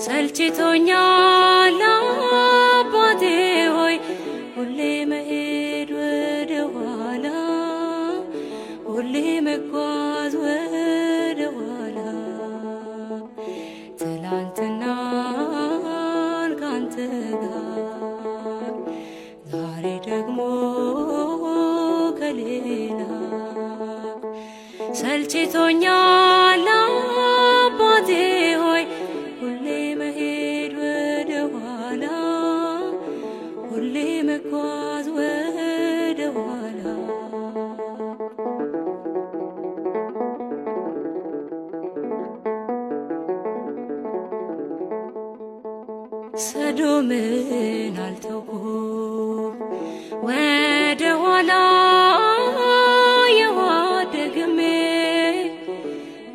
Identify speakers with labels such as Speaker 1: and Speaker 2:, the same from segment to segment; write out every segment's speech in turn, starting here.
Speaker 1: ሰልችቶኛል አባቴ ሆይ ሁሌ መሄድ ወደ ኋላ ሁሌ መጓዝ ወደ ኋላ ትላንትናን ካንተ ጋር ዛሬ ደግሞ ከሌላ ሰልችቶኛል አባቴ ሆይ ሁሌ መሄድ ወደ ኋላ ሁሌ መጓዝ ወደ ኋላ ሰዶምን አልተውኩም ወደ ኋላ የዋደግሜ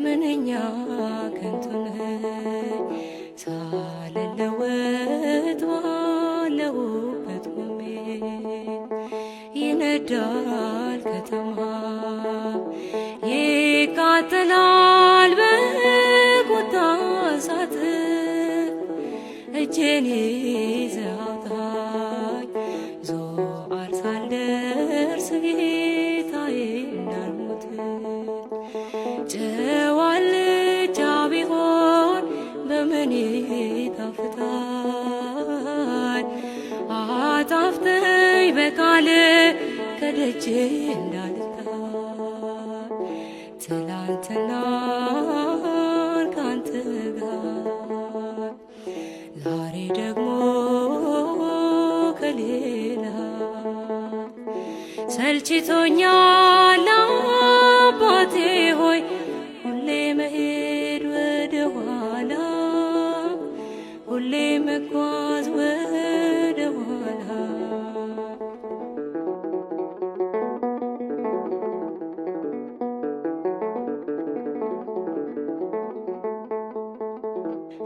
Speaker 1: ምንኛ ከንቱ ነኝ ሳልለወጥ ባለሁበት ቆሜ ይነዳል ከተማ ይቃጠላል በቁጣ እሳት እጄን ይዘህ አውጣኝ ዞአር ሳልደርስ ጌታዬ እንዳልሞት ጨው አልጫ ቢሆን በምን ይጣፍጣል አጣፍጠኝ በቃልህ ከደጅ እንዳልጣል ትላንትናን ካንተ ጋር ዛሬ ደግሞ ከሌላ ሰልችቶኛል አባቴ ሆይ ሁሌ መሄድ ወደ ኋላ ሁሌ መጓዝ ወደ ኋላ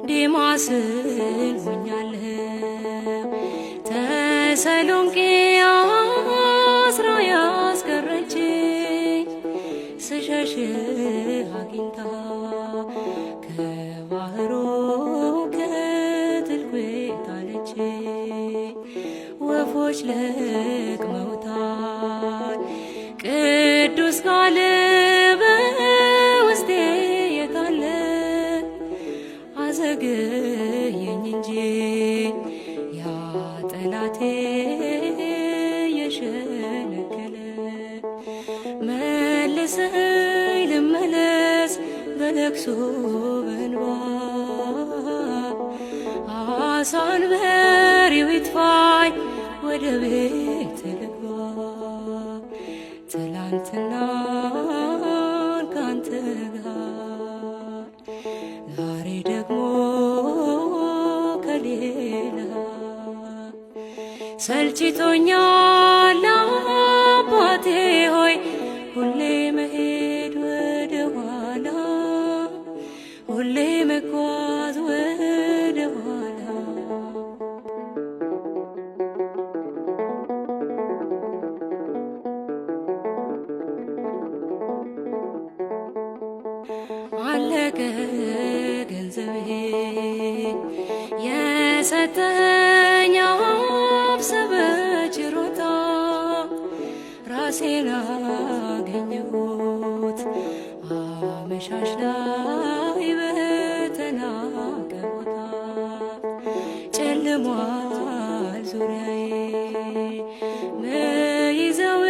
Speaker 1: ዴማስን ሆኛለሁ ተሰሎንቄ አስራ ያስቀረችኝ ስሸሽ አግኝታ ከባህሩ ከጥልቁ ጣለችኝ ወፎች ለቅመውታል ቅዱስ ቃል በውስጤ የታለ አዘገየኝ እንጂ ያ ጠላቴ የሸነገለ መልሰኝ ልመለስ በለቅሶ በእንባ አሳንበሪው ይጥፋኝ ወደ ቤት ልግባ ትላንትናን ካንተ ጋር ዛሬ ደግሞ ከሌላ ሰልችቶኛል አባቴ ሆይ ሁሌ መሄድ ወደ ኋላ ሁሌ መጓዝ ወደ ኋላ አለቀ ገንዘቤ የሰጠኝ አብሰበ ችሮታ ራሴን አገኘሁት አመሻሽ ላይ በተናቀ ቦታ ጨልሟል ዙሪያዬ ምይዘውን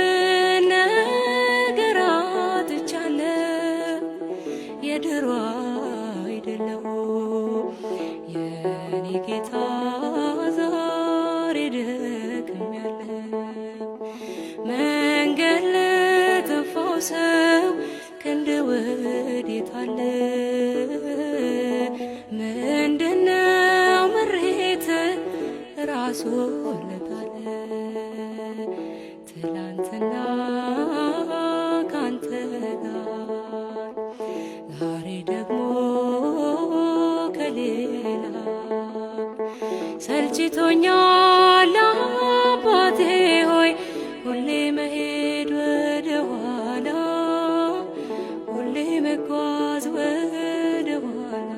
Speaker 1: ነገር አጥቻለሁ የድሮ አይደለሁም የኔ ጌታ ዛሬ ደክሜያለሁ መንገድ ለጠፋው ሰው ክንድ ወዴት አለ ምንድነው ምሬት ራሱ ለታለ ትላንትና ካንተ ጋር ዛሬ ደግሞ ከሌላ ሰልችቶኛል አባቴ ሆይ ሁሌ መሄድ ወደ ኋላ ሁሌ መጓዝ ወደ ኋላ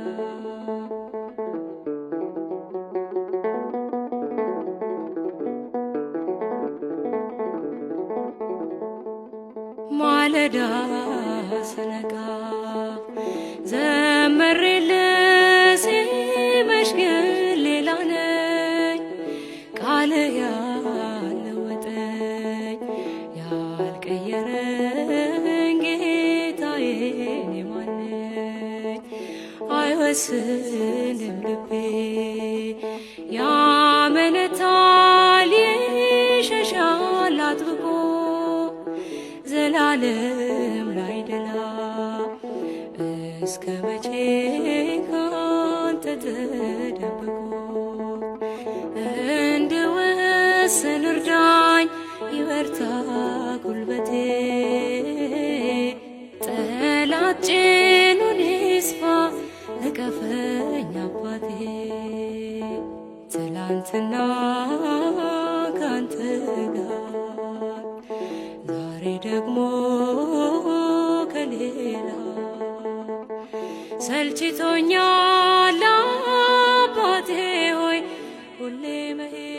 Speaker 1: አይወስንም ልቤ ያመነታል ይሸሻል አጥብቆ ዘላለም ላይደላ እስከ መቼ ካንተ ተደብቆ እንድወስን እርዳኝ ይበርታ ጉልበቴ ጠላት ጭኑን ይስፋ ንቀፈኝ አባቴ ትላንትና ካንተ ጋር ዛሬ ደግሞ ከሌላ ሰልችቶኛል አባቴ ሆይ ሁሌ መሄድ